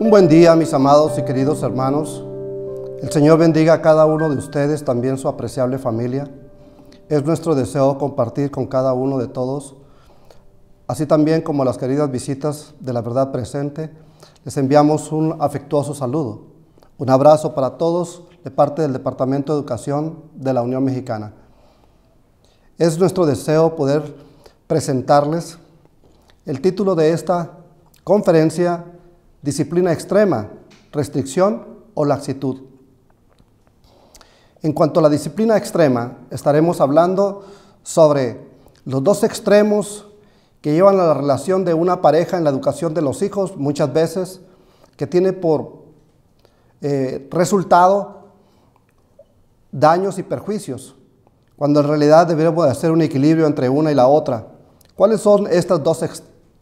Un buen día, mis amados y queridos hermanos. El Señor bendiga a cada uno de ustedes, también su apreciable familia. Es nuestro deseo compartir con cada uno de todos, así también como las queridas visitas de la verdad presente. Les enviamos un afectuoso saludo, un abrazo para todos de parte del Departamento de Educación de la Unión Mexicana. Es nuestro deseo poder presentarles el título de esta conferencia: Disciplina extrema, restricción o laxitud. En cuanto a la disciplina extrema, estaremos hablando sobre los dos extremos que llevan a la relación de una pareja en la educación de los hijos, muchas veces, que tiene por resultado daños y perjuicios, cuando en realidad deberíamos hacer un equilibrio entre una y la otra. ¿Cuáles son estos dos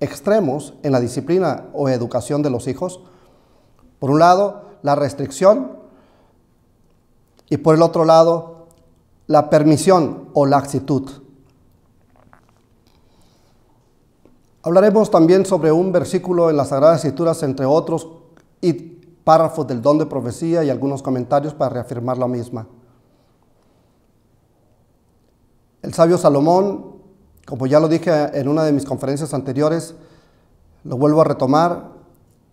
extremos en la disciplina o educación de los hijos? Por un lado, la restricción, y por el otro lado, la permisión o laxitud. Hablaremos también sobre un versículo en las Sagradas Escrituras, entre otros, y párrafos del don de profecía y algunos comentarios para reafirmar la misma. El sabio Salomón, como ya lo dije en una de mis conferencias anteriores, lo vuelvo a retomar,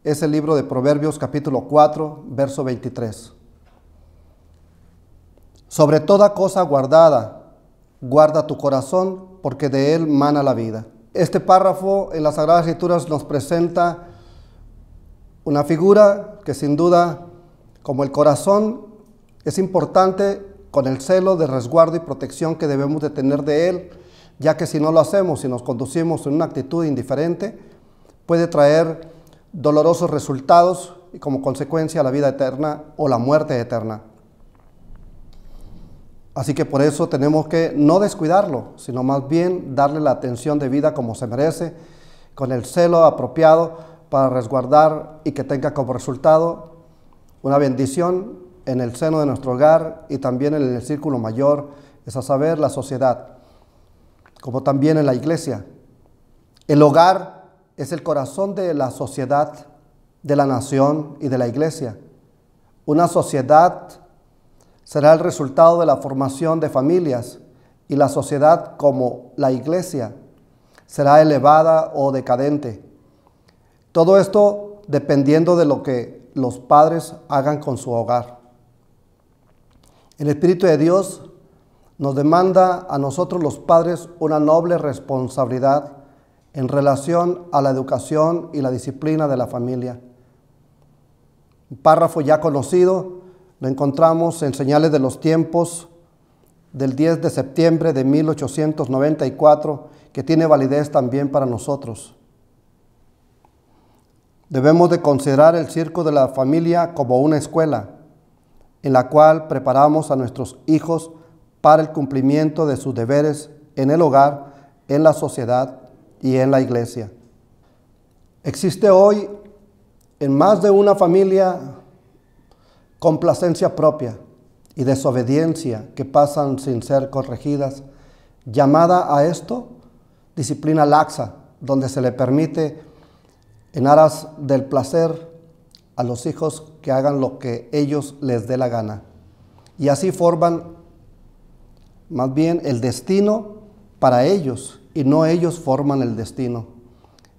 es el libro de Proverbios capítulo 4, verso 23. Sobre toda cosa guardada, guarda tu corazón, porque de él mana la vida. Este párrafo en las Sagradas Escrituras nos presenta una figura que sin duda, como el corazón, es importante con el celo de resguardo y protección que debemos de tener de él, ya que si no lo hacemos, si nos conducimos en una actitud indiferente, puede traer dolorosos resultados y como consecuencia la vida eterna o la muerte eterna. Así que por eso tenemos que no descuidarlo, sino más bien darle la atención debida como se merece, con el celo apropiado para resguardar y que tenga como resultado una bendición en el seno de nuestro hogar y también en el círculo mayor, es a saber, la sociedad, como también en la iglesia. El hogar es el corazón de la sociedad, de la nación y de la iglesia. Una sociedad será el resultado de la formación de familias, y la sociedad, como la iglesia, será elevada o decadente. Todo esto dependiendo de lo que los padres hagan con su hogar. El Espíritu de Dios nos demanda a nosotros los padres una noble responsabilidad en relación a la educación y la disciplina de la familia. Un párrafo ya conocido lo encontramos en Señales de los Tiempos del 10 de septiembre de 1894, que tiene validez también para nosotros. Debemos de considerar el círculo de la familia como una escuela, en la cual preparamos a nuestros hijos para el cumplimiento de sus deberes en el hogar, en la sociedad y en la iglesia. Existe hoy en más de una familia complacencia propia y desobediencia que pasan sin ser corregidas, llamada a esto disciplina laxa, donde se le permite en aras del placer a los hijos que hagan lo que ellos les dé la gana, y así forman más bien el destino para ellos y no ellos forman el destino.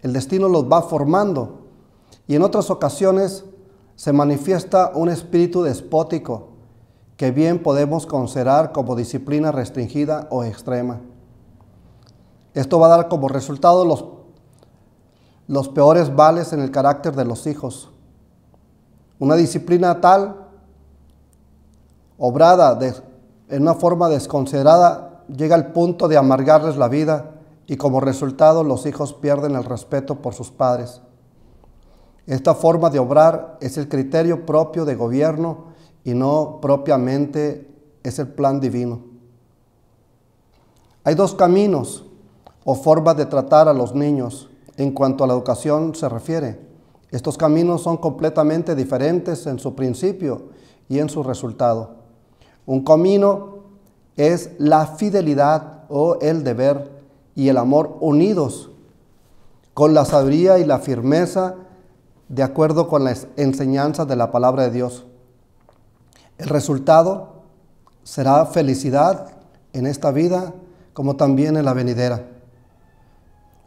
El destino los va formando, y en otras ocasiones se manifiesta un espíritu despótico que bien podemos considerar como disciplina restringida o extrema. Esto va a dar como resultado los peores vales en el carácter de los hijos. Una disciplina tal, obrada en una forma desconsiderada, llega al punto de amargarles la vida, y como resultado los hijos pierden el respeto por sus padres. Esta forma de obrar es el criterio propio de gobierno y no propiamente es el plan divino. Hay dos caminos o formas de tratar a los niños en cuanto a la educación se refiere. Estos caminos son completamente diferentes en su principio y en su resultado. Un camino es la fidelidad o el deber y el amor unidos con la sabiduría y la firmeza de acuerdo con las enseñanzas de la palabra de Dios. El resultado será felicidad en esta vida como también en la venidera.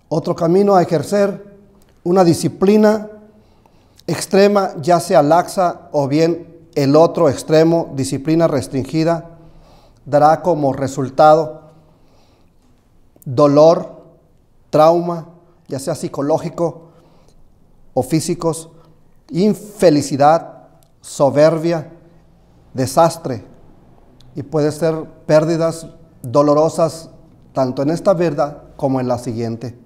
Otro camino a ejercer una disciplina extrema, ya sea laxa o bien el otro extremo, disciplina restringida, dará como resultado dolor, trauma, ya sea psicológico o físicos, infelicidad, soberbia, desastre, y puede ser pérdidas dolorosas tanto en esta vida como en la siguiente.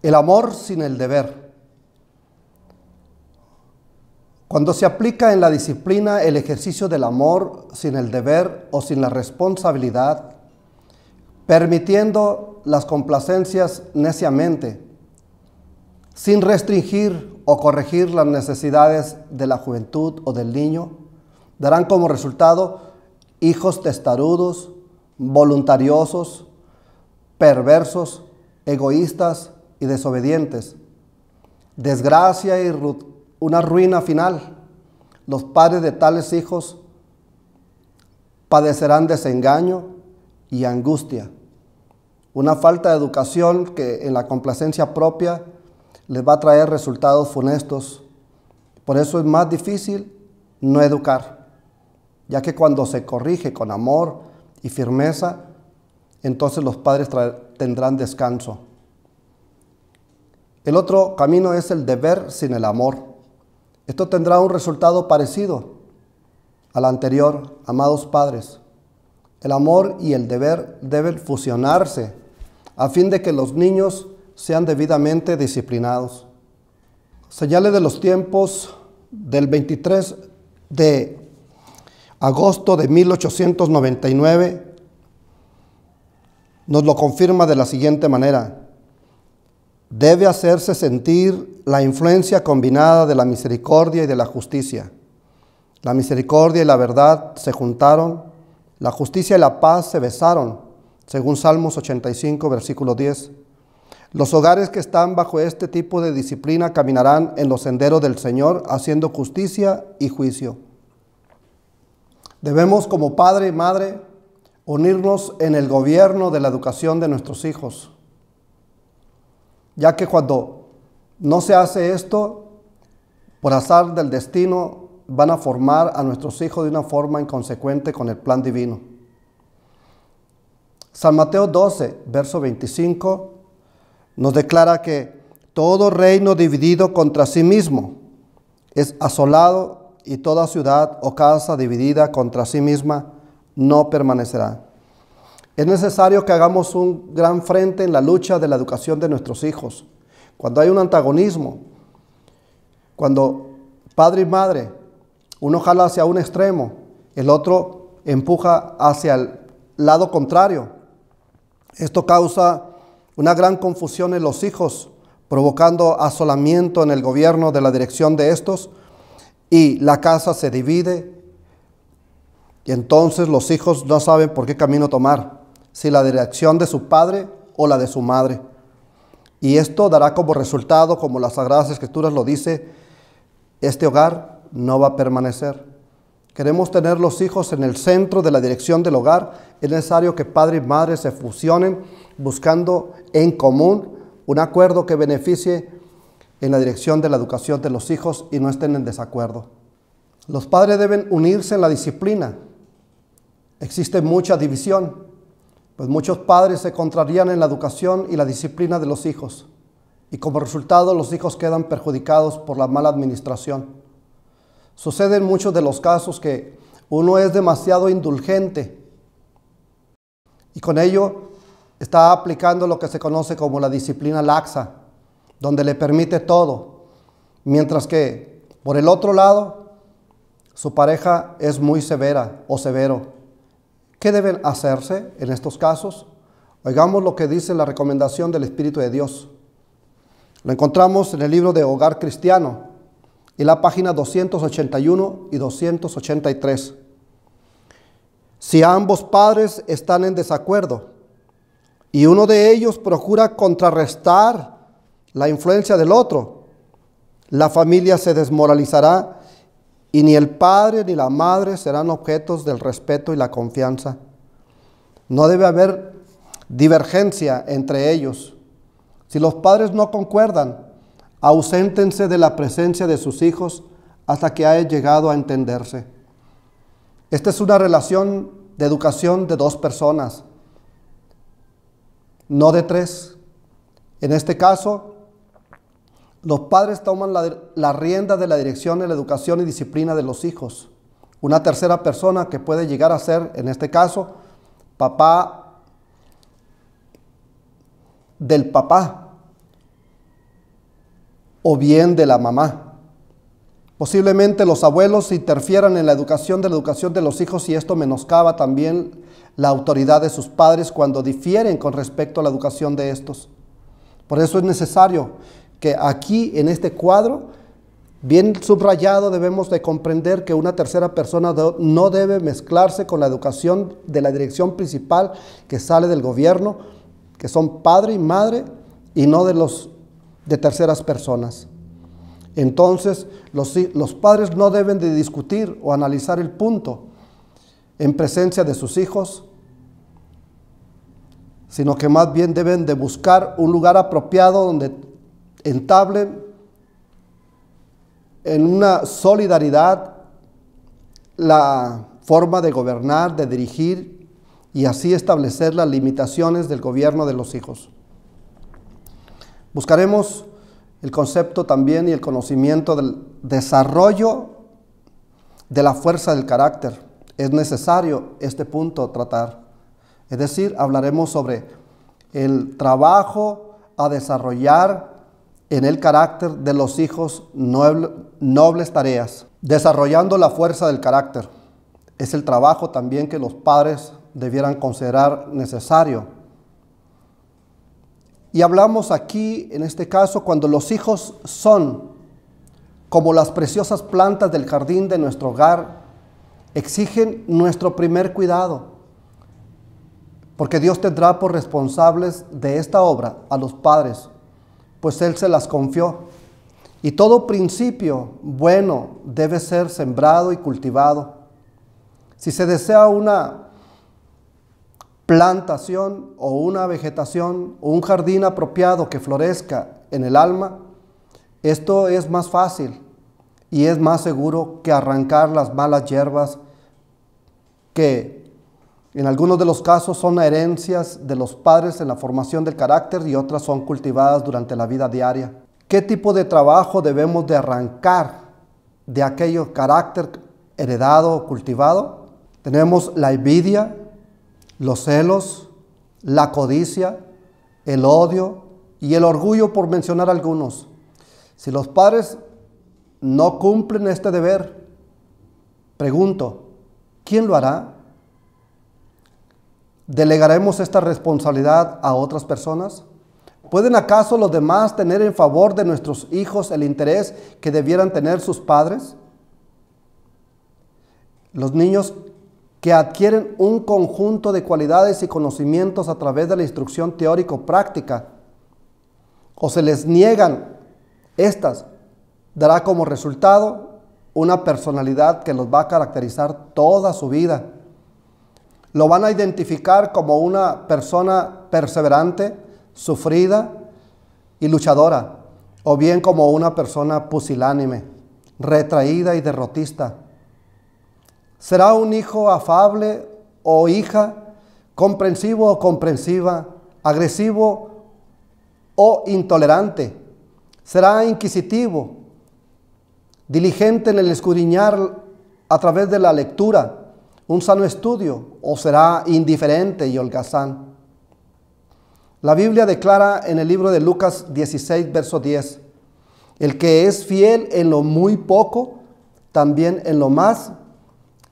El amor sin el deber. Cuando se aplica en la disciplina el ejercicio del amor sin el deber o sin la responsabilidad, permitiendo las complacencias neciamente, sin restringir o corregir las necesidades de la juventud o del niño, darán como resultado hijos testarudos, voluntariosos, perversos, egoístas y desobedientes. Desgracia y una ruina final. Los padres de tales hijos padecerán desengaño y angustia. Una falta de educación que en la complacencia propia les va a traer resultados funestos. Por eso es más difícil no educar, ya que cuando se corrige con amor y firmeza, entonces los padres tendrán descanso. El otro camino es el deber sin el amor. Esto tendrá un resultado parecido al anterior, amados padres. El amor y el deber deben fusionarse a fin de que los niños sean debidamente disciplinados. Señales de los tiempos del 23 de agosto de 1899 nos lo confirma de la siguiente manera. Debe hacerse sentir la influencia combinada de la misericordia y de la justicia. La misericordia y la verdad se juntaron, la justicia y la paz se besaron, según Salmos 85, versículo 10. Los hogares que están bajo este tipo de disciplina caminarán en los senderos del Señor, haciendo justicia y juicio. Debemos, como padre y madre, unirnos en el gobierno de la educación de nuestros hijos, ya que cuando no se hace esto, por azar del destino, van a formar a nuestros hijos de una forma inconsecuente con el plan divino. San Mateo 12, verso 25, nos declara que todo reino dividido contra sí mismo es asolado, y toda ciudad o casa dividida contra sí misma no permanecerá. Es necesario que hagamos un gran frente en la lucha de la educación de nuestros hijos. Cuando hay un antagonismo, cuando padre y madre, uno jala hacia un extremo, el otro empuja hacia el lado contrario. Esto causa una gran confusión en los hijos, provocando asolamiento en el gobierno de la dirección de estos, y la casa se divide, y entonces los hijos no saben por qué camino tomar, si la dirección de su padre o la de su madre. Y esto dará como resultado, como las Sagradas Escrituras lo dice, este hogar no va a permanecer. Queremos tener los hijos en el centro de la dirección del hogar. Es necesario que padre y madre se fusionen, buscando en común un acuerdo que beneficie en la dirección de la educación de los hijos y no estén en desacuerdo. Los padres deben unirse en la disciplina. Existe mucha división, pues muchos padres se contrarían en la educación y la disciplina de los hijos, y como resultado los hijos quedan perjudicados por la mala administración. Sucede en muchos de los casos que uno es demasiado indulgente y con ello está aplicando lo que se conoce como la disciplina laxa, donde le permite todo, mientras que por el otro lado su pareja es muy severa o severo. ¿Qué deben hacerse en estos casos? Oigamos lo que dice la recomendación del Espíritu de Dios. Lo encontramos en el libro de Hogar Cristiano, en la página 281 y 283. Si ambos padres están en desacuerdo y uno de ellos procura contrarrestar la influencia del otro, La familia se desmoralizará y ni el padre ni la madre serán objetos del respeto y la confianza. No debe haber divergencia entre ellos. Si los padres no concuerdan, auséntense de la presencia de sus hijos hasta que haya llegado a entenderse. Esta es una relación de educación de dos personas, no de tres. En este caso, los padres toman la rienda de la dirección de la educación y disciplina de los hijos. Una tercera persona que puede llegar a ser, en este caso, papá del papá o bien de la mamá. Posiblemente los abuelos interfieran en la educación de los hijos y esto menoscaba también la autoridad de sus padres cuando difieren con respecto a la educación de estos. Por eso es necesario que aquí en este cuadro, bien subrayado, debemos de comprender que una tercera persona no debe mezclarse con la educación de la dirección principal que sale del gobierno, que son padre y madre, y no de terceras personas. Entonces, los padres no deben de discutir o analizar el punto en presencia de sus hijos, sino que más bien deben de buscar un lugar apropiado donde entablen en una solidaridad la forma de gobernar, de dirigir y así establecer las limitaciones del gobierno de los hijos. Buscaremos el concepto también y el conocimiento del desarrollo de la fuerza del carácter. Es necesario este punto tratar. Es decir, hablaremos sobre el trabajo a desarrollar en el carácter de los hijos nobles tareas. Desarrollando la fuerza del carácter es el trabajo también que los padres debieran considerar necesario. Y hablamos aquí, en este caso, cuando los hijos son como las preciosas plantas del jardín de nuestro hogar, exigen nuestro primer cuidado, porque Dios tendrá por responsables de esta obra a los padres, pues Él se las confió. Y todo principio bueno debe ser sembrado y cultivado. Si se desea una plantación o una vegetación o un jardín apropiado que florezca en el alma, esto es más fácil y es más seguro que arrancar las malas hierbas que en algunos de los casos son herencias de los padres en la formación del carácter y otras son cultivadas durante la vida diaria. ¿Qué tipo de trabajo debemos de arrancar de aquello carácter heredado o cultivado? Tenemos la envidia, los celos, la codicia, el odio y el orgullo, por mencionar algunos. Si los padres no cumplen este deber, pregunto, ¿quién lo hará? ¿Delegaremos esta responsabilidad a otras personas? ¿Pueden acaso los demás tener en favor de nuestros hijos el interés que debieran tener sus padres? Los niños que adquieren un conjunto de cualidades y conocimientos a través de la instrucción teórico-práctica, o se les niegan estas, dará como resultado una personalidad que los va a caracterizar toda su vida. Lo van a identificar como una persona perseverante, sufrida y luchadora, o bien como una persona pusilánime, retraída y derrotista. ¿Será un hijo afable o hija, comprensivo o comprensiva, agresivo o intolerante? ¿Será inquisitivo, diligente en el escudriñar a través de la lectura, un sano estudio, o será indiferente y holgazán? La Biblia declara en el libro de Lucas 16, verso 10, el que es fiel en lo muy poco, también en lo más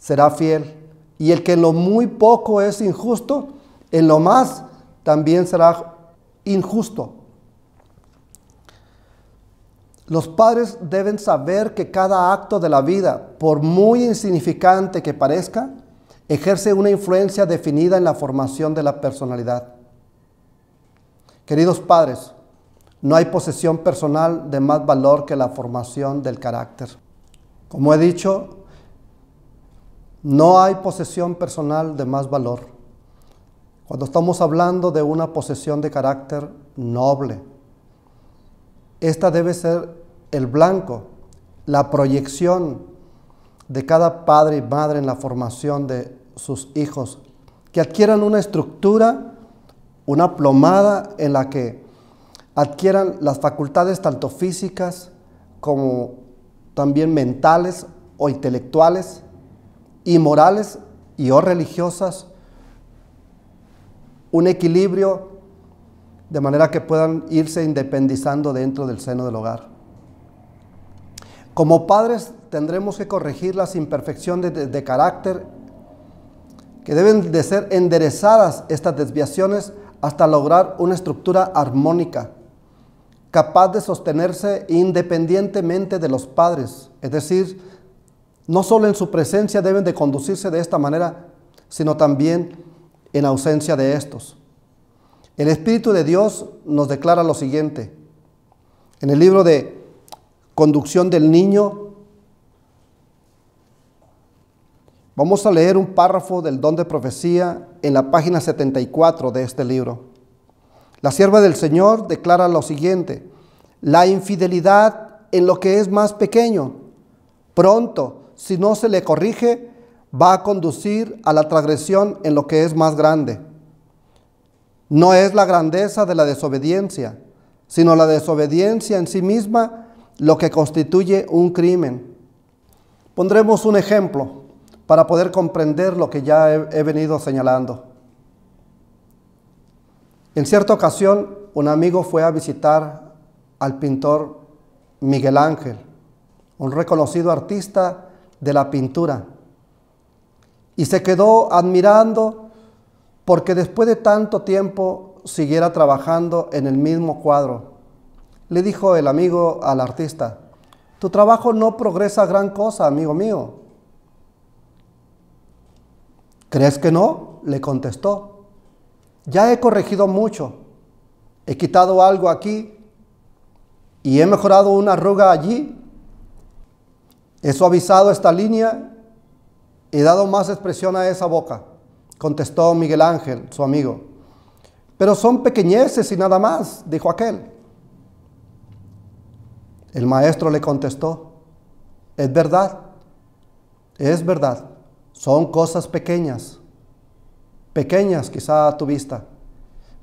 será fiel. Y el que en lo muy poco es injusto, en lo más también será injusto. Los padres deben saber que cada acto de la vida, por muy insignificante que parezca, ejerce una influencia definida en la formación de la personalidad. Queridos padres, no hay posesión personal de más valor que la formación del carácter. Como he dicho, no hay posesión personal de más valor. Cuando estamos hablando de una posesión de carácter noble, esta debe ser el blanco, la proyección de cada padre y madre en la formación de sus hijos, que adquieran una estructura, una plomada en la que adquieran las facultades tanto físicas como también mentales o intelectuales y morales y o religiosas, un equilibrio de manera que puedan irse independizando dentro del seno del hogar. Como padres tendremos que corregir las imperfecciones de carácter que deben de ser enderezadas estas desviaciones hasta lograr una estructura armónica, capaz de sostenerse independientemente de los padres. Es decir, no solo en su presencia deben de conducirse de esta manera, sino también en ausencia de estos. El Espíritu de Dios nos declara lo siguiente. En el libro de Conducción del Niño, vamos a leer un párrafo del don de profecía en la página 74 de este libro. La sierva del Señor declara lo siguiente: la infidelidad en lo que es más pequeño, pronto, si no se le corrige, va a conducir a la transgresión en lo que es más grande. No es la grandeza de la desobediencia, sino la desobediencia en sí misma lo que constituye un crimen. Pondremos un ejemplo para poder comprender lo que ya he venido señalando. En cierta ocasión, un amigo fue a visitar al pintor Miguel Ángel, un reconocido artista de la pintura, y se quedó admirando porque después de tanto tiempo siguiera trabajando en el mismo cuadro. Le dijo el amigo al artista: tu trabajo no progresa gran cosa, amigo mío. ¿Crees que no?, le contestó. Ya he corregido mucho, he quitado algo aquí y he mejorado una arruga allí, he suavizado esta línea, he dado más expresión a esa boca, contestó Miguel Ángel, su amigo. Pero son pequeñeces y nada más, dijo aquel. El maestro le contestó: es verdad, son cosas pequeñas quizá a tu vista,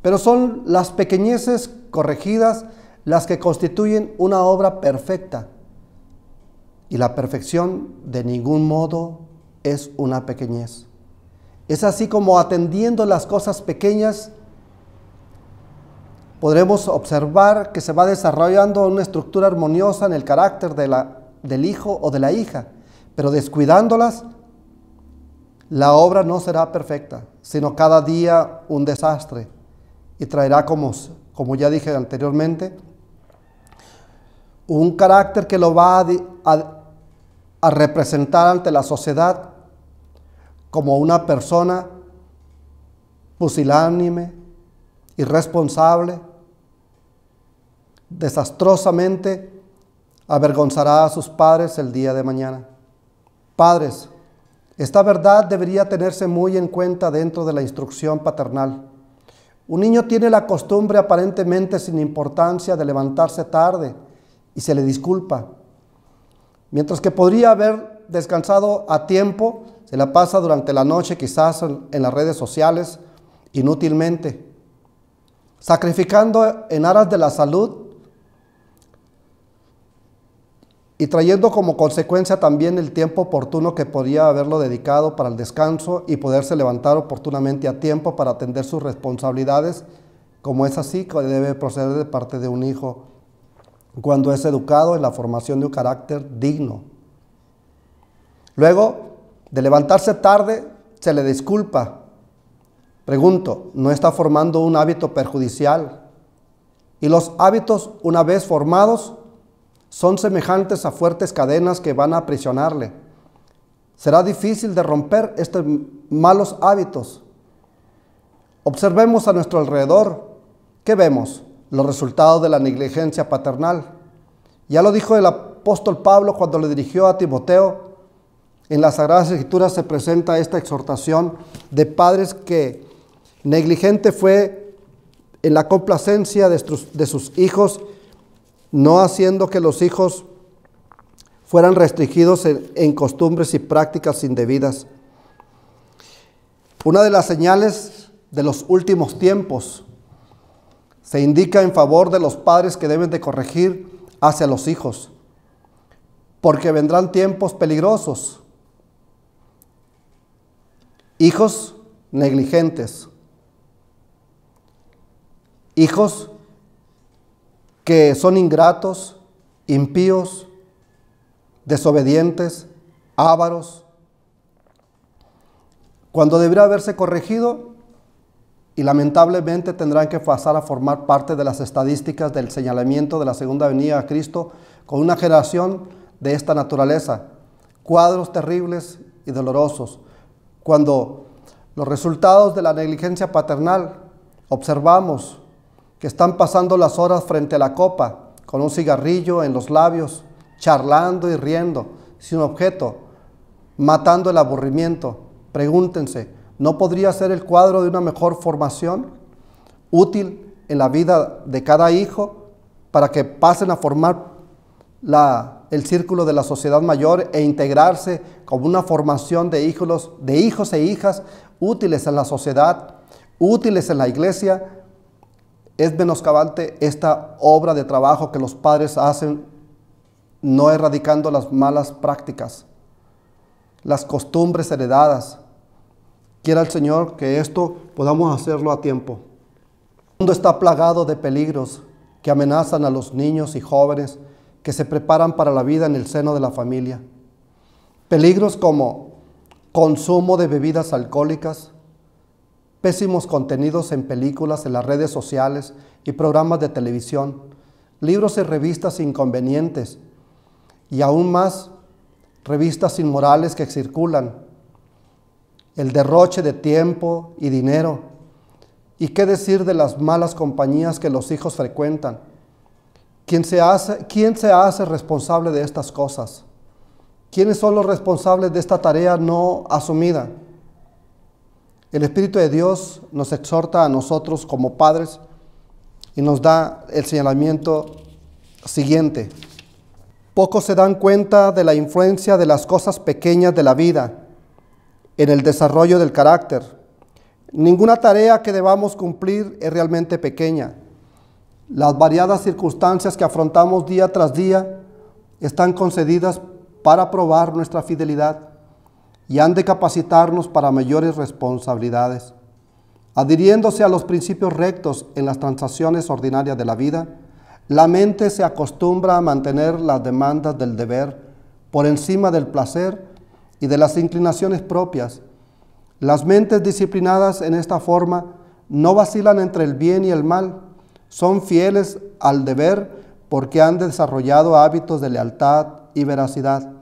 pero son las pequeñeces corregidas las que constituyen una obra perfecta, y la perfección de ningún modo es una pequeñez. Es así como atendiendo las cosas pequeñas podremos observar que se va desarrollando una estructura armoniosa en el carácter del hijo o de la hija, pero descuidándolas, la obra no será perfecta, sino cada día un desastre, y traerá, como ya dije anteriormente, un carácter que lo va a representar ante la sociedad como una persona pusilánime, irresponsable, desastrosamente avergonzará a sus padres el día de mañana. Padres, esta verdad debería tenerse muy en cuenta dentro de la instrucción paternal. Un niño tiene la costumbre aparentemente sin importancia de levantarse tarde y se le disculpa. Mientras que podría haber descansado a tiempo, se la pasa durante la noche quizás en las redes sociales inútilmente, sacrificando en aras de la salud y trayendo como consecuencia también el tiempo oportuno que podría haberlo dedicado para el descanso y poderse levantar oportunamente a tiempo para atender sus responsabilidades, como es así que debe proceder de parte de un hijo cuando es educado en la formación de un carácter digno. Luego de levantarse tarde, se le disculpa. Pregunto, ¿no está formando un hábito perjudicial? Y los hábitos, una vez formados, son semejantes a fuertes cadenas que van a aprisionarle. Será difícil de romper estos malos hábitos. Observemos a nuestro alrededor. ¿Qué vemos? los resultados de la negligencia paternal. Ya lo dijo el apóstol Pablo cuando le dirigió a Timoteo. En las Sagradas Escrituras se presenta esta exhortación de padres que negligente fue en la complacencia de sus hijos, no haciendo que los hijos fueran restringidos en costumbres y prácticas indebidas. Una de las señales de los últimos tiempos se indica en favor de los padres que deben de corregir hacia los hijos, porque vendrán tiempos peligrosos. Hijos negligentes, hijos que son ingratos, impíos, desobedientes, ávaros, cuando debería haberse corregido, y lamentablemente tendrán que pasar a formar parte de las estadísticas del señalamiento de la segunda venida de Cristo con una generación de esta naturaleza, cuadros terribles y dolorosos, cuando los resultados de la negligencia paternal observamos que están pasando las horas frente a la copa con un cigarrillo en los labios, charlando y riendo, sin objeto, matando el aburrimiento. Pregúntense, ¿no podría ser el cuadro de una mejor formación útil en la vida de cada hijo para que pasen a formar el círculo de la sociedad mayor e integrarse como una formación de hijos e hijas útiles en la sociedad, útiles en la iglesia? Es menoscabante esta obra de trabajo que los padres hacen, no erradicando las malas prácticas, las costumbres heredadas. Quiera el Señor que esto podamos hacerlo a tiempo. El mundo está plagado de peligros que amenazan a los niños y jóvenes que se preparan para la vida en el seno de la familia. Peligros como consumo de bebidas alcohólicas, pésimos contenidos en películas, en las redes sociales y programas de televisión, libros y revistas inconvenientes y aún más revistas inmorales que circulan, el derroche de tiempo y dinero, y qué decir de las malas compañías que los hijos frecuentan. ¿Quién se hace responsable de estas cosas? ¿Quiénes son los responsables de esta tarea no asumida? El Espíritu de Dios nos exhorta a nosotros como padres y nos da el señalamiento siguiente. Pocos se dan cuenta de la influencia de las cosas pequeñas de la vida en el desarrollo del carácter. Ninguna tarea que debamos cumplir es realmente pequeña. Las variadas circunstancias que afrontamos día tras día están concedidas para probar nuestra fidelidad y han de capacitarnos para mayores responsabilidades. Adhiriéndose a los principios rectos en las transacciones ordinarias de la vida, la mente se acostumbra a mantener las demandas del deber por encima del placer y de las inclinaciones propias. Las mentes disciplinadas en esta forma no vacilan entre el bien y el mal, son fieles al deber porque han desarrollado hábitos de lealtad y veracidad.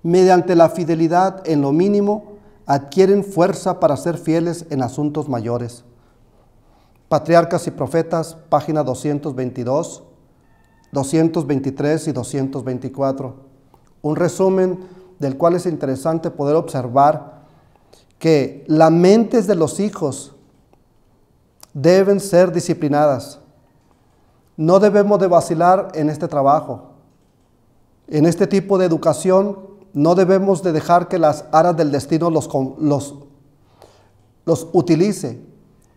Mediante la fidelidad en lo mínimo, adquieren fuerza para ser fieles en asuntos mayores. Patriarcas y Profetas, página 222, 223 y 224. Un resumen del cual es interesante poder observar que las mentes de los hijos deben ser disciplinadas. No debemos de vacilar en este trabajo. En este tipo de educación no debemos de dejar que las aras del destino los utilice,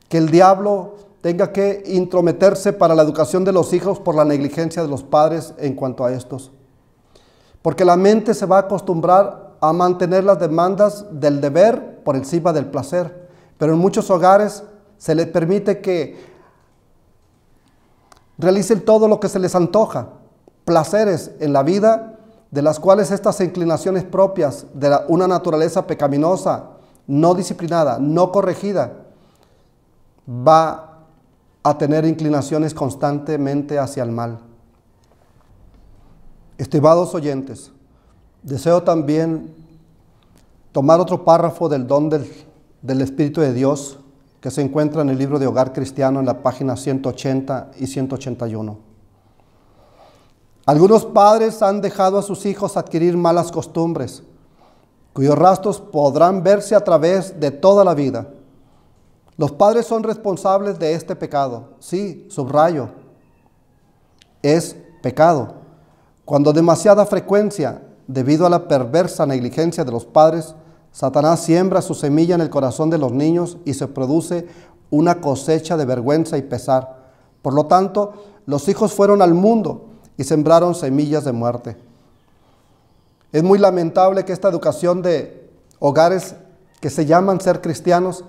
que el diablo tenga que intrometerse para la educación de los hijos por la negligencia de los padres en cuanto a estos. Porque la mente se va a acostumbrar a mantener las demandas del deber por encima del placer. Pero en muchos hogares se les permite que realicen todo lo que se les antoja. Placeres en la vida de las cuales estas inclinaciones propias de una naturaleza pecaminosa, no disciplinada, no corregida, va a tener inclinaciones constantemente hacia el mal. Estimados oyentes, deseo también tomar otro párrafo del don del Espíritu de Dios que se encuentra en el libro de Hogar Cristiano en la página 180 y 181. Algunos padres han dejado a sus hijos adquirir malas costumbres, cuyos rastros podrán verse a través de toda la vida. Los padres son responsables de este pecado. Sí, subrayo, es pecado. Cuando demasiada frecuencia, debido a la perversa negligencia de los padres, Satanás siembra su semilla en el corazón de los niños y se produce una cosecha de vergüenza y pesar. Por lo tanto, los hijos fueron al mundo y sembraron semillas de muerte. Es muy lamentable que esta educación de hogares que se llaman ser cristianos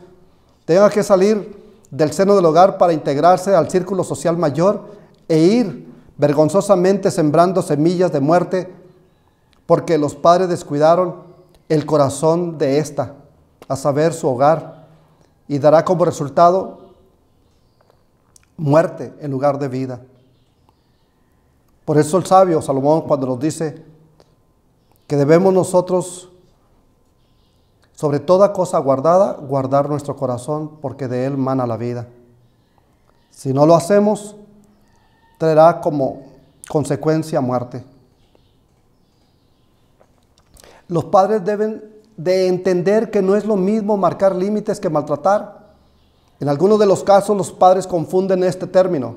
tenga que salir del seno del hogar para integrarse al círculo social mayor e ir vergonzosamente sembrando semillas de muerte porque los padres descuidaron el corazón de esta, a saber, su hogar, y dará como resultado muerte en lugar de vida. Por eso el sabio Salomón, cuando nos dice que debemos nosotros, sobre toda cosa guardada, guardar nuestro corazón, porque de él mana la vida. Si no lo hacemos, traerá como consecuencia muerte. Los padres deben de entender que no es lo mismo marcar límites que maltratar. En algunos de los casos los padres confunden este término,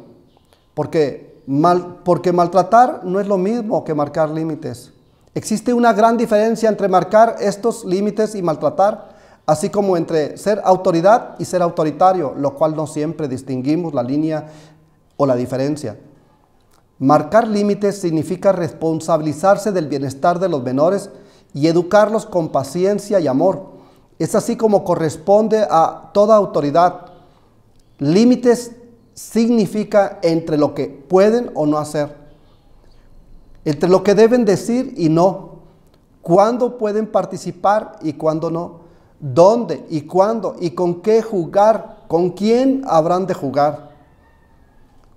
porque maltratar no es lo mismo que marcar límites. Existe una gran diferencia entre marcar estos límites y maltratar, así como entre ser autoridad y ser autoritario, lo cual no siempre distinguimos la línea o la diferencia. Marcar límites significa responsabilizarse del bienestar de los menores y educarlos con paciencia y amor. Es así como corresponde a toda autoridad. Límites significa entre lo que pueden o no hacer, entre lo que deben decir y no, cuándo pueden participar y cuándo no, dónde y cuándo y con qué jugar, con quién habrán de jugar,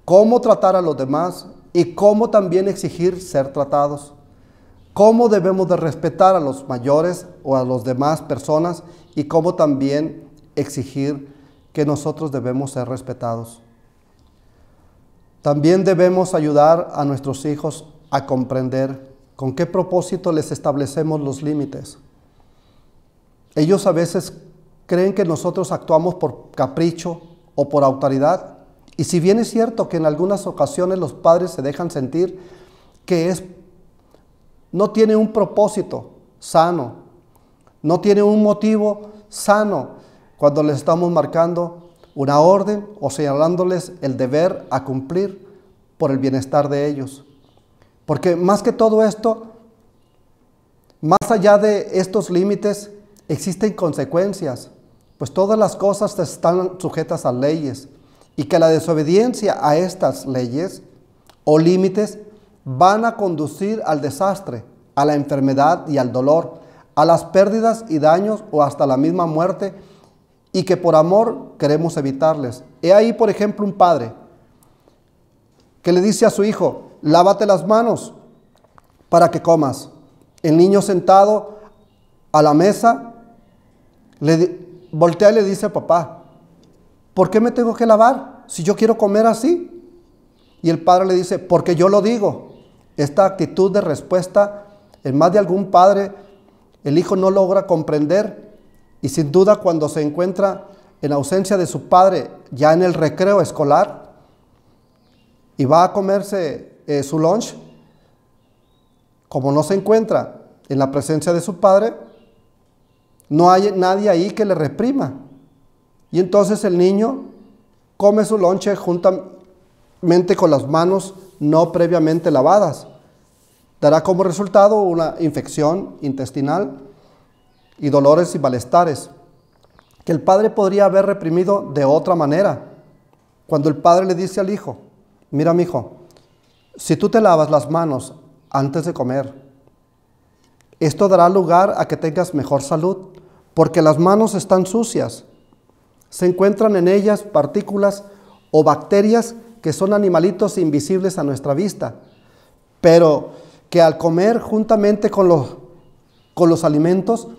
cómo tratar a los demás y cómo también exigir ser tratados. Cómo debemos de respetar a los mayores o a las demás personas y cómo también exigir que nosotros debemos ser respetados. También debemos ayudar a nuestros hijos a comprender con qué propósito les establecemos los límites. Ellos a veces creen que nosotros actuamos por capricho o por autoridad, y si bien es cierto que en algunas ocasiones los padres se dejan sentir que no tiene un propósito sano, no tiene un motivo sano cuando les estamos marcando una orden o señalándoles el deber a cumplir por el bienestar de ellos. Porque más que todo esto, más allá de estos límites, existen consecuencias, pues todas las cosas están sujetas a leyes y que la desobediencia a estas leyes o límites van a conducir al desastre, a la enfermedad y al dolor, a las pérdidas y daños o hasta la misma muerte, y que por amor queremos evitarles. He ahí, por ejemplo, un padre que le dice a su hijo: lávate las manos para que comas. El niño sentado a la mesa voltea y le dice: papá, ¿por qué me tengo que lavar si yo quiero comer así? Y el padre le dice: porque yo lo digo. Esta actitud de respuesta, en más de algún padre, el hijo no logra comprender, y sin duda cuando se encuentra en ausencia de su padre, ya en el recreo escolar, y va a comerse su lunch, como no se encuentra en la presencia de su padre, no hay nadie ahí que le reprima. Y entonces el niño come su lonche juntamente con las manos no previamente lavadas. Dará como resultado una infección intestinal y dolores y malestares que el padre podría haber reprimido de otra manera. Cuando el padre le dice al hijo: mira, mi hijo, si tú te lavas las manos antes de comer, esto dará lugar a que tengas mejor salud, porque las manos están sucias. Se encuentran en ellas partículas o bacterias que son animalitos invisibles a nuestra vista, pero que al comer juntamente con los alimentos,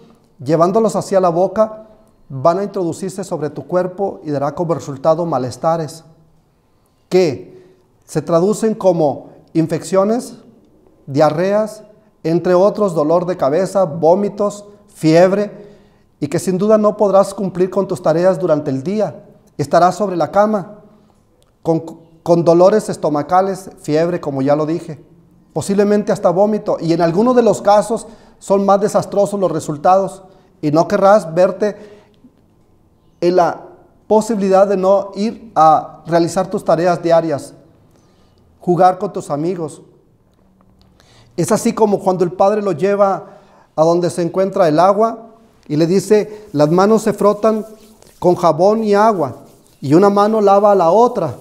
llevándolos hacia la boca, van a introducirse sobre tu cuerpo y dará como resultado malestares que se traducen como infecciones, diarreas, entre otros dolor de cabeza, vómitos, fiebre, y que sin duda no podrás cumplir con tus tareas durante el día. Estarás sobre la cama con dolores estomacales, fiebre, como ya lo dije, posiblemente hasta vómito, y en algunos de los casos son más desastrosos los resultados, y no querrás verte en la posibilidad de no ir a realizar tus tareas diarias, jugar con tus amigos. Es así como cuando el padre lo lleva a donde se encuentra el agua y le dice, las manos se frotan con jabón y agua y una mano lava a la otra.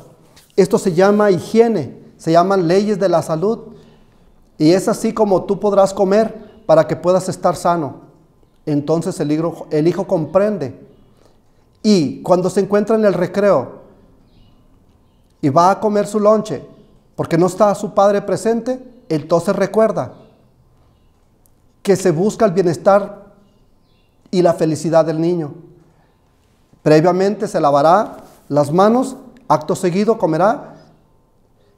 Esto se llama higiene, se llaman leyes de la salud, y es así como tú podrás comer para que puedas estar sano. Entonces el hijo comprende, y cuando se encuentra en el recreo y va a comer su lonche porque no está su padre presente, entonces recuerda que se busca el bienestar y la felicidad del niño. Previamente se lavará las manos, acto seguido comerá,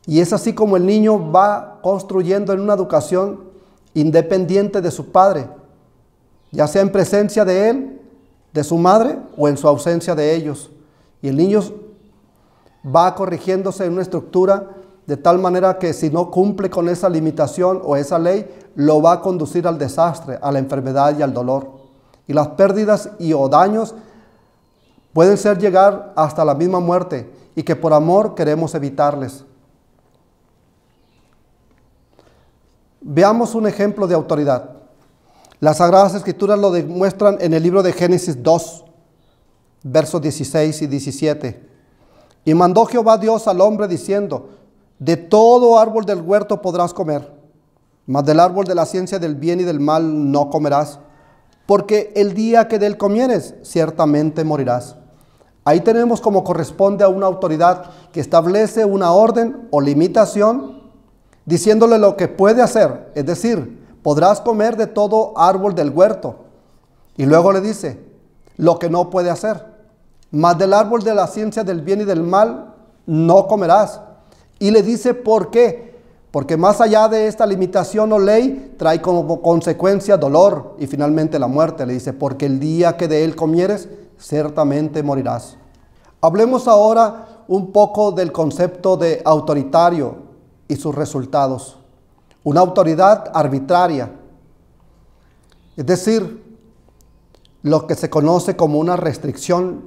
y es así como el niño va construyendo en una educación independiente de su padre, ya sea en presencia de él, de su madre, o en su ausencia de ellos. Y el niño va corrigiéndose en una estructura de tal manera que si no cumple con esa limitación o esa ley, lo va a conducir al desastre, a la enfermedad y al dolor. Y las pérdidas o daños pueden ser llegar hasta la misma muerte, y que por amor queremos evitarles. Veamos un ejemplo de autoridad. Las Sagradas Escrituras lo demuestran en el libro de Génesis 2, versos 16 y 17. Y mandó Jehová Dios al hombre diciendo, de todo árbol del huerto podrás comer, mas del árbol de la ciencia del bien y del mal no comerás, porque el día que de él comieres, ciertamente morirás. Ahí tenemos como corresponde a una autoridad que establece una orden o limitación, diciéndole lo que puede hacer, es decir, podrás comer de todo árbol del huerto. Y luego le dice lo que no puede hacer. Mas del árbol de la ciencia del bien y del mal no comerás. Y le dice por qué. Porque más allá de esta limitación o ley, trae como consecuencia dolor y finalmente la muerte. Le dice, porque el día que de él comieres, ciertamente morirás. Hablemos ahora un poco del concepto de autoritario y sus resultados. Una autoridad arbitraria, es decir, lo que se conoce como una restricción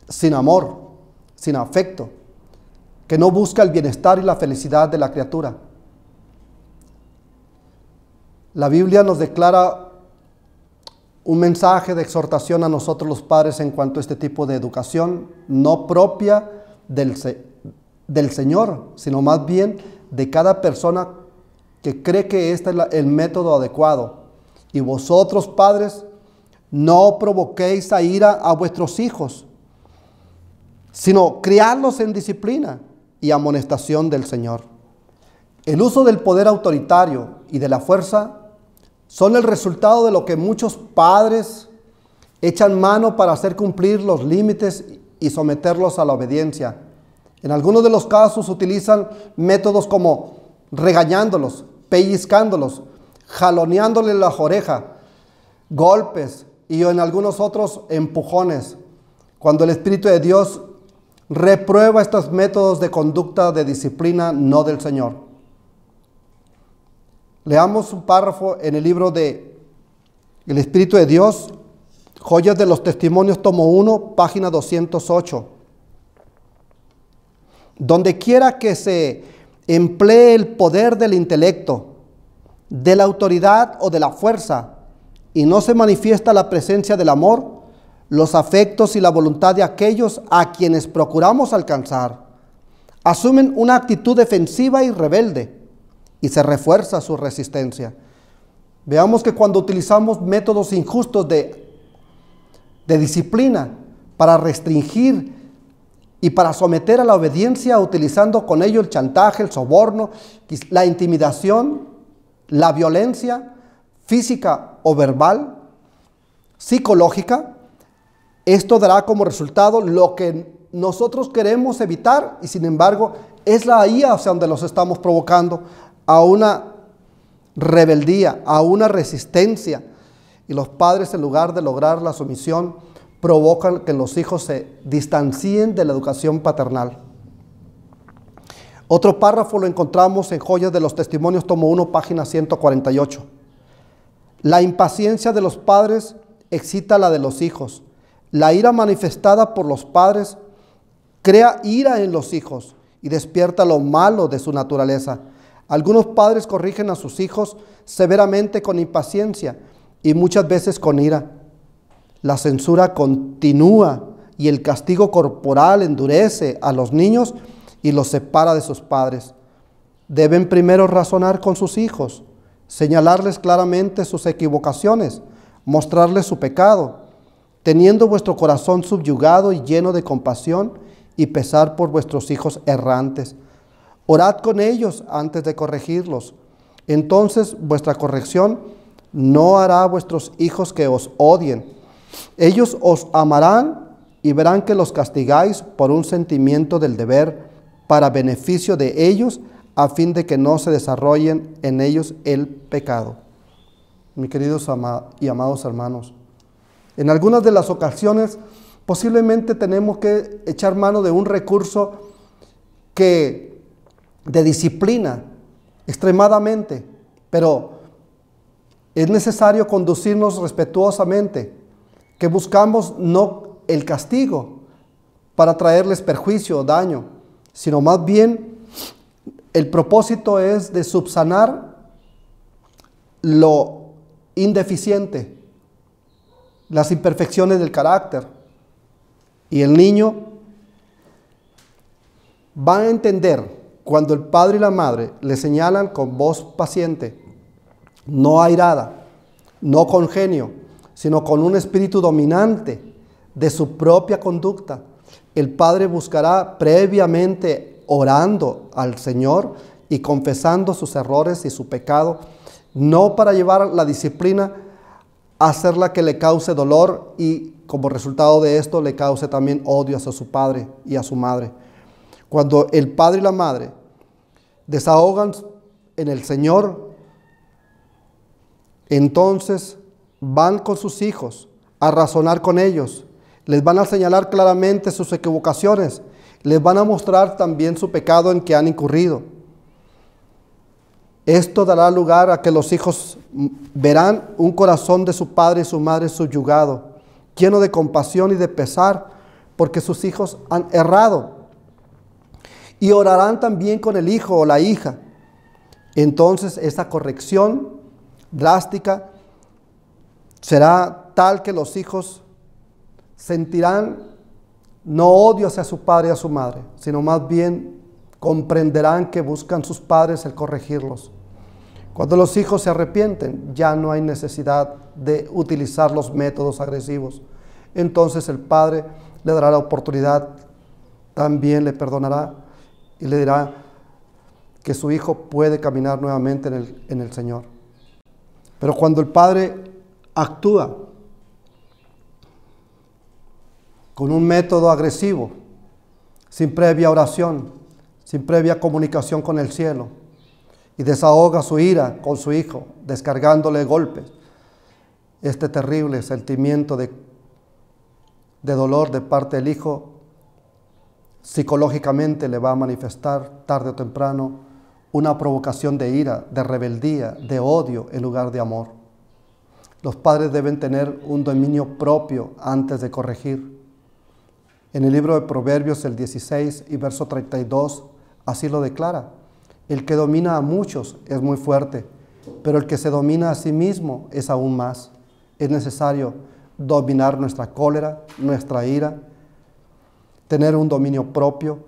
sin amor, sin afecto, que no busca el bienestar y la felicidad de la criatura. La Biblia nos declara un mensaje de exhortación a nosotros los padres en cuanto a este tipo de educación, no propia del Señor, sino más bien de cada persona que cree que este es el método adecuado. Y vosotros, padres, no provoquéis a ira a vuestros hijos, sino criadlos en disciplina y amonestación del Señor. El uso del poder autoritario y de la fuerza son el resultado de lo que muchos padres echan mano para hacer cumplir los límites y someterlos a la obediencia. En algunos de los casos utilizan métodos como regañándolos, pellizcándolos, jaloneándoles las orejas, golpes y en algunos otros empujones, cuando el Espíritu de Dios reprueba estos métodos de conducta de disciplina no del Señor. Leamos un párrafo en el libro de El Espíritu de Dios, Joyas de los Testimonios, tomo 1, página 208. Donde quiera que se emplee el poder del intelecto, de la autoridad o de la fuerza, y no se manifiesta la presencia del amor, los afectos y la voluntad de aquellos a quienes procuramos alcanzar, asumen una actitud defensiva y rebelde, y se refuerza su resistencia. Veamos que cuando utilizamos métodos injustos de disciplina para restringir y para someter a la obediencia, utilizando con ello el chantaje, el soborno, la intimidación, la violencia física o verbal, psicológica, Esto dará como resultado lo que nosotros queremos evitar y sin embargo es ahí hacia donde los estamos provocando, a una rebeldía, a una resistencia. Y los padres, en lugar de lograr la sumisión, provocan que los hijos se distancien de la educación paternal. Otro párrafo lo encontramos en Joyas de los Testimonios, tomo 1, página 148. La impaciencia de los padres excita la de los hijos. La ira manifestada por los padres crea ira en los hijos y despierta lo malo de su naturaleza. Algunos padres corrigen a sus hijos severamente con impaciencia y muchas veces con ira. La censura continúa y el castigo corporal endurece a los niños y los separa de sus padres. Deben primero razonar con sus hijos, señalarles claramente sus equivocaciones, mostrarles su pecado, teniendo vuestro corazón subyugado y lleno de compasión y pesar por vuestros hijos errantes. Orad con ellos antes de corregirlos. Entonces vuestra corrección no hará a vuestros hijos que os odien. Ellos os amarán y verán que los castigáis por un sentimiento del deber para beneficio de ellos, a fin de que no se desarrollen en ellos el pecado. Mis queridos y amados hermanos, en algunas de las ocasiones posiblemente tenemos que echar mano de un recurso de disciplina extremadamente, pero es necesario conducirnos respetuosamente, que buscamos no el castigo para traerles perjuicio o daño, sino más bien el propósito es de subsanar lo indeficiente, las imperfecciones del carácter. Y el niño va a entender cuando el padre y la madre le señalan con voz paciente, no airada, no con genio, sino con un espíritu dominante de su propia conducta. El padre buscará previamente orando al Señor y confesando sus errores y su pecado, no para llevar la disciplina a hacerla que le cause dolor y como resultado de esto le cause también odio hacia su padre y a su madre. Cuando el padre y la madre desahogan en el Señor, entonces van con sus hijos a razonar con ellos, les van a señalar claramente sus equivocaciones, les van a mostrar también su pecado en que han incurrido. Esto dará lugar a que los hijos verán un corazón de su padre y su madre subyugado, lleno de compasión y de pesar, porque sus hijos han errado. Y orarán también con el hijo o la hija. Entonces esa corrección drástica será tal que los hijos sentirán no odio hacia su padre y a su madre, sino más bien comprenderán que buscan sus padres el corregirlos. Cuando los hijos se arrepienten, ya no hay necesidad de utilizar los métodos agresivos. Entonces el padre le dará la oportunidad, también le perdonará y le dirá que su hijo puede caminar nuevamente en el Señor. Pero cuando el padre actúa con un método agresivo, sin previa oración, sin previa comunicación con el cielo, y desahoga su ira con su hijo, descargándole golpes, este terrible sentimiento de dolor de parte del hijo, psicológicamente le va a manifestar tarde o temprano una provocación de ira, de rebeldía, de odio en lugar de amor. Los padres deben tener un dominio propio antes de corregir. En el libro de Proverbios, el 16 y verso 32, así lo declara. El que domina a muchos es muy fuerte, pero el que se domina a sí mismo es aún más. Es necesario dominar nuestra cólera, nuestra ira, tener un dominio propio.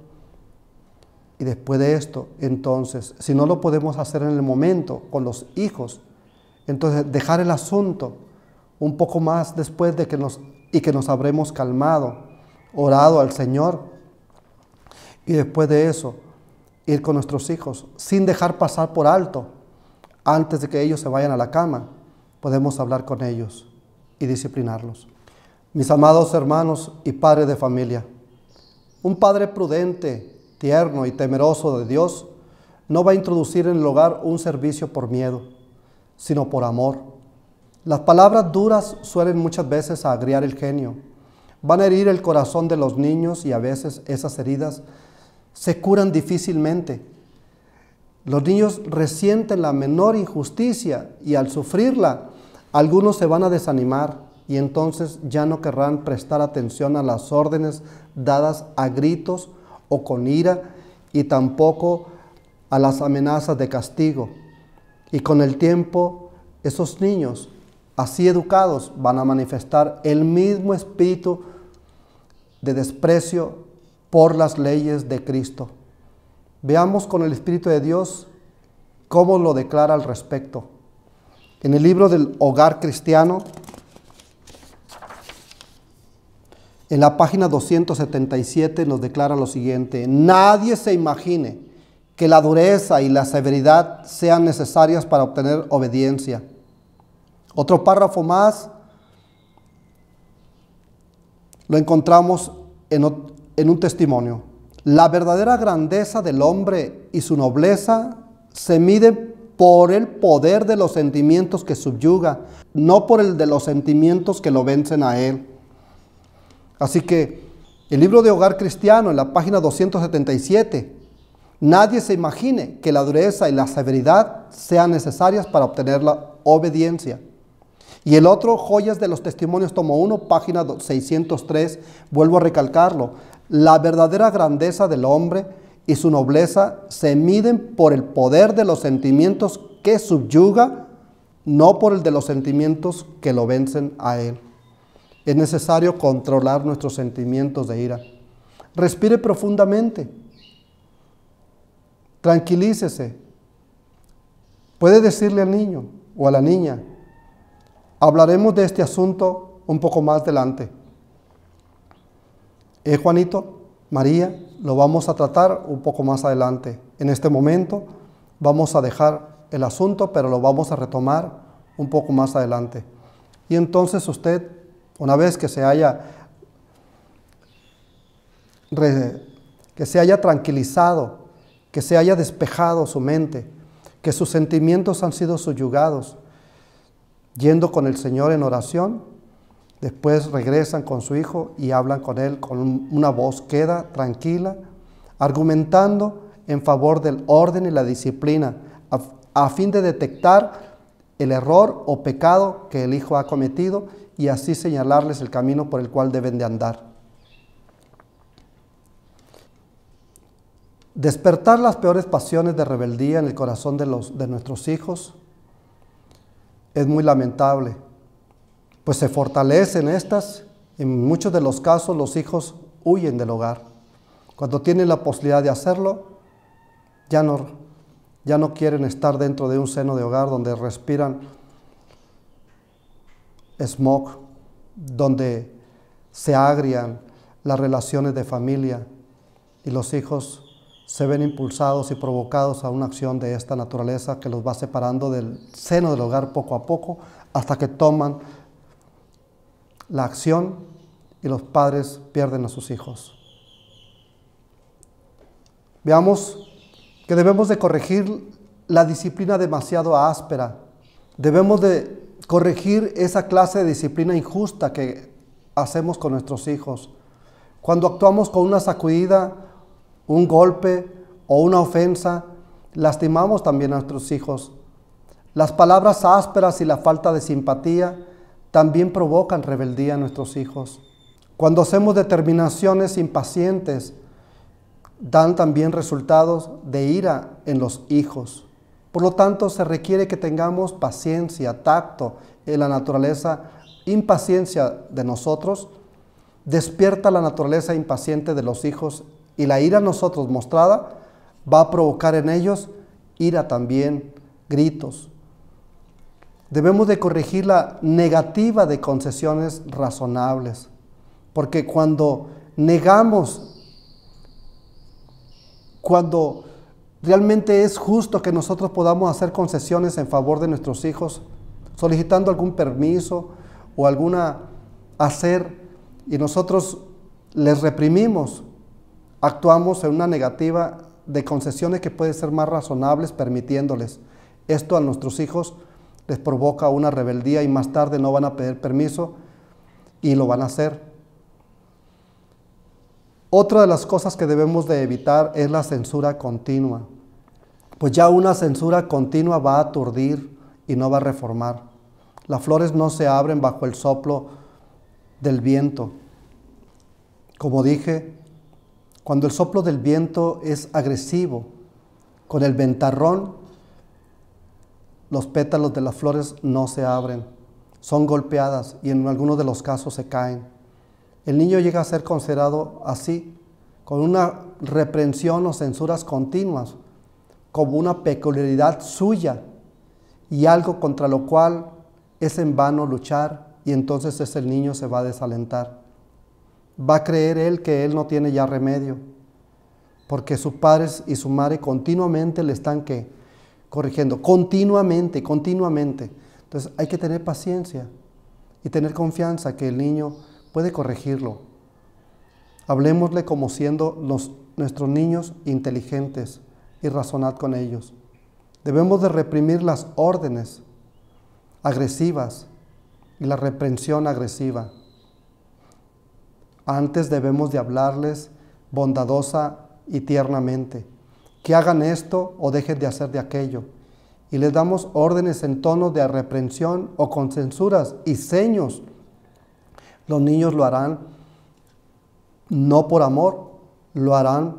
Y después de esto, entonces, si no lo podemos hacer en el momento con los hijos, entonces dejar el asunto un poco más después de que nos habremos calmado, orado al Señor, y después de eso ir con nuestros hijos sin dejar pasar por alto, antes de que ellos se vayan a la cama, podemos hablar con ellos y disciplinarlos. Mis amados hermanos y padres de familia, un padre prudente, tierno y temeroso de Dios no va a introducir en el hogar un servicio por miedo, sino por amor. Las palabras duras suelen muchas veces agriar el genio, van a herir el corazón de los niños y a veces esas heridas se curan difícilmente. Los niños resienten la menor injusticia y al sufrirla, algunos se van a desanimar y entonces ya no querrán prestar atención a las órdenes dadas a gritos o con ira y tampoco a las amenazas de castigo. Y con el tiempo, esos niños, así educados, van a manifestar el mismo espíritu de desprecio por las leyes de Cristo. Veamos con el Espíritu de Dios cómo lo declara al respecto. En el libro del Hogar Cristiano, en la página 277 nos declara lo siguiente: nadie se imagine que la dureza y la severidad sean necesarias para obtener obediencia. Otro párrafo más lo encontramos en un testimonio. La verdadera grandeza del hombre y su nobleza se mide por el poder de los sentimientos que subyuga, no por el de los sentimientos que lo vencen a él. Así que el libro de Hogar Cristiano, en la página 277, nadie se imagine que la dureza y la severidad sean necesarias para obtener la obediencia. Y el otro, Joyas de los Testimonios, tomo 1, página 603, vuelvo a recalcarlo. La verdadera grandeza del hombre y su nobleza se miden por el poder de los sentimientos que subyuga, no por el de los sentimientos que lo vencen a él. Es necesario controlar nuestros sentimientos de ira. Respire profundamente. Tranquilícese. Puede decirle al niño o a la niña: hablaremos de este asunto un poco más adelante. Juanito, María, lo vamos a tratar un poco más adelante. En este momento vamos a dejar el asunto, pero lo vamos a retomar un poco más adelante. Y entonces usted, una vez que se haya tranquilizado, que se haya despejado su mente, que sus sentimientos han sido subyugados, yendo con el Señor en oración, después regresan con su hijo y hablan con él con una voz queda tranquila, argumentando en favor del orden y la disciplina, a fin de detectar el error o pecado que el hijo ha cometido y así señalarles el camino por el cual deben de andar. Despertar las peores pasiones de rebeldía en el corazón de nuestros hijos es muy lamentable, pues se fortalecen estas. En muchos de los casos los hijos huyen del hogar. Cuando tienen la posibilidad de hacerlo, ya no quieren estar dentro de un seno de hogar donde respiran smog, donde se agrian las relaciones de familia y los hijos se ven impulsados y provocados a una acción de esta naturaleza que los va separando del seno del hogar poco a poco hasta que toman la acción y los padres pierden a sus hijos. Veamos que debemos de corregir la disciplina demasiado áspera. Debemos de corregir esa clase de disciplina injusta que hacemos con nuestros hijos. Cuando actuamos con una sacudida, un golpe o una ofensa, lastimamos también a nuestros hijos. Las palabras ásperas y la falta de simpatía también provocan rebeldía en nuestros hijos. Cuando hacemos determinaciones impacientes, dan también resultados de ira en los hijos. Por lo tanto, se requiere que tengamos paciencia, tacto en la naturaleza. Impaciencia de nosotros despierta la naturaleza impaciente de los hijos y la ira en nosotros mostrada va a provocar en ellos ira también, gritos. Debemos de corregir la negativa de concesiones razonables, porque cuando negamos, cuando realmente es justo que nosotros podamos hacer concesiones en favor de nuestros hijos, solicitando algún permiso o hacer y nosotros les reprimimos, actuamos en una negativa de concesiones que pueden ser más razonables permitiéndoles. Esto a nuestros hijos les provoca una rebeldía y más tarde no van a pedir permiso y lo van a hacer. Otra de las cosas que debemos de evitar es la censura continua, pues ya una censura continua va a aturdir y no va a reformar. Las flores no se abren bajo el soplo del viento. Como dije, cuando el soplo del viento es agresivo, con el ventarrón, los pétalos de las flores no se abren, son golpeadas y en algunos de los casos se caen. El niño llega a ser considerado así, con una reprensión o censuras continuas, como una peculiaridad suya y algo contra lo cual es en vano luchar, y entonces ese niño se va a desalentar. Va a creer él que él no tiene ya remedio, porque sus padres y su madre continuamente le están corrigiendo, continuamente. Entonces hay que tener paciencia y tener confianza que el niño puede corregirlo. Hablemosle como siendo nuestros niños inteligentes y razonad con ellos. Debemos de reprimir las órdenes agresivas y la reprensión agresiva. Antes debemos de hablarles bondadosa y tiernamente, que hagan esto o dejen de hacer de aquello. Y les damos órdenes en tono de reprensión o con censuras y seños. Los niños lo harán no por amor, lo harán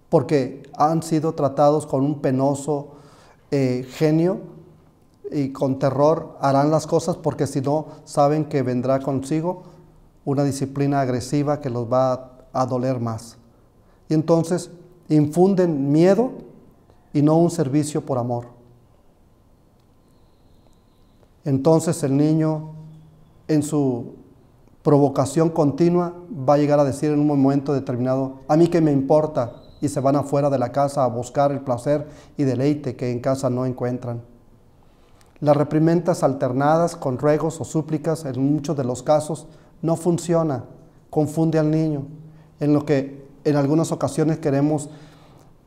porque han sido tratados con un penoso genio y con terror harán las cosas porque si no saben que vendrá consigo una disciplina agresiva que los va a doler más. Y entonces infunden miedo y no un servicio por amor. Entonces el niño en su provocación continua va a llegar a decir en un momento determinado, a mí qué me importa, y se van afuera de la casa a buscar el placer y deleite que en casa no encuentran. Las reprimendas alternadas con ruegos o súplicas en muchos de los casos no funciona, confunde al niño, en lo que en algunas ocasiones queremos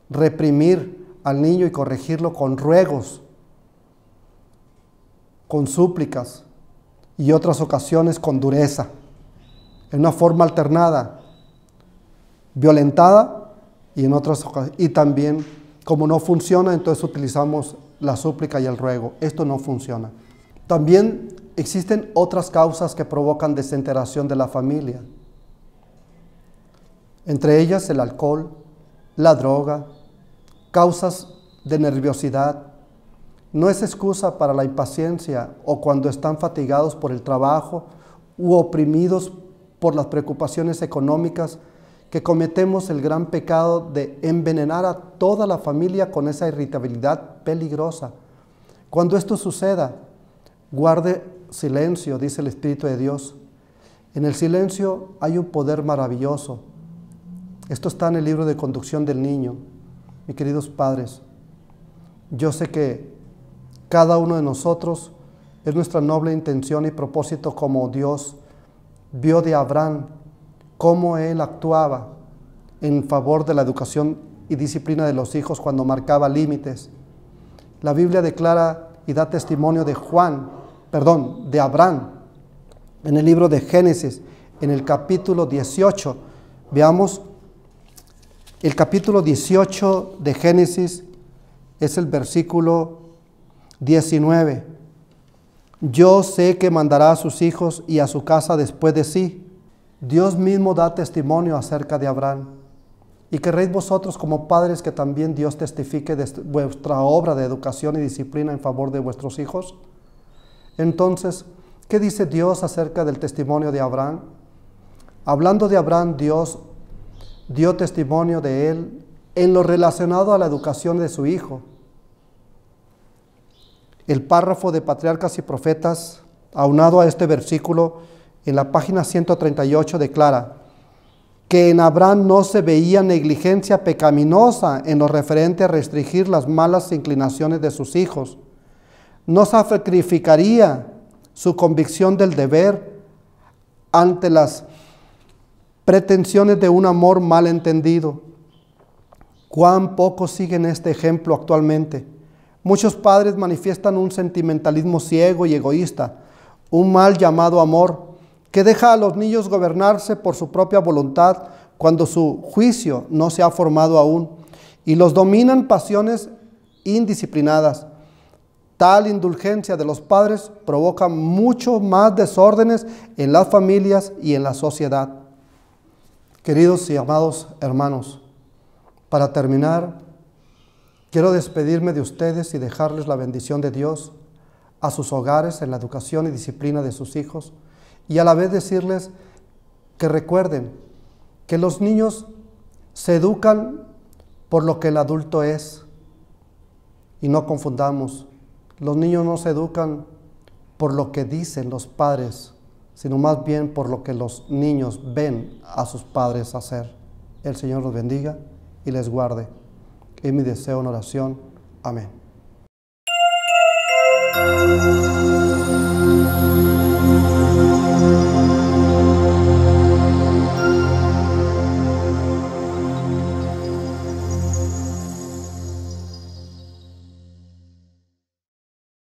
reprimir al niño y corregirlo con ruegos, con súplicas y otras ocasiones con dureza, en una forma alternada, violentada y en otras ocasiones, y también como no funciona, entonces utilizamos la súplica y el ruego. Esto no funciona. También existen otras causas que provocan desintegración de la familia. Entre ellas el alcohol, la droga, causas de nerviosidad. No es excusa para la impaciencia o cuando están fatigados por el trabajo u oprimidos por las preocupaciones económicas que cometemos el gran pecado de envenenar a toda la familia con esa irritabilidad peligrosa. Cuando esto suceda, guarde silencio, dice el Espíritu de Dios. En el silencio hay un poder maravilloso. Esto está en el libro de conducción del niño. Mis queridos padres, yo sé que cada uno de nosotros es nuestra noble intención y propósito como Dios vio de Abraham, cómo él actuaba en favor de la educación y disciplina de los hijos cuando marcaba límites. La Biblia declara y da testimonio de Abraham, en el libro de Génesis, en el capítulo 18. Veamos, el capítulo 18 de Génesis es el versículo 19. Yo sé que mandará a sus hijos y a su casa después de sí. Dios mismo da testimonio acerca de Abraham. Y querréis vosotros como padres que también Dios testifique de vuestra obra de educación y disciplina en favor de vuestros hijos. Entonces, ¿qué dice Dios acerca del testimonio de Abraham? Hablando de Abraham, Dios dio testimonio de él en lo relacionado a la educación de su hijo. El párrafo de Patriarcas y Profetas, aunado a este versículo, en la página 138 declara que en Abraham no se veía negligencia pecaminosa en lo referente a restringir las malas inclinaciones de sus hijos. No sacrificaría su convicción del deber ante las pretensiones de un amor mal entendido. Cuán pocos siguen este ejemplo actualmente. Muchos padres manifiestan un sentimentalismo ciego y egoísta, un mal llamado amor, que deja a los niños gobernarse por su propia voluntad cuando su juicio no se ha formado aún, y los dominan pasiones indisciplinadas. Tal indulgencia de los padres provoca mucho más desórdenes en las familias y en la sociedad. Queridos y amados hermanos, para terminar, quiero despedirme de ustedes y dejarles la bendición de Dios a sus hogares en la educación y disciplina de sus hijos, y a la vez decirles que recuerden que los niños se educan por lo que el adulto es, y no confundamos. Los niños no se educan por lo que dicen los padres, sino más bien por lo que los niños ven a sus padres hacer. El Señor los bendiga y les guarde. Es mi deseo en oración. Amén.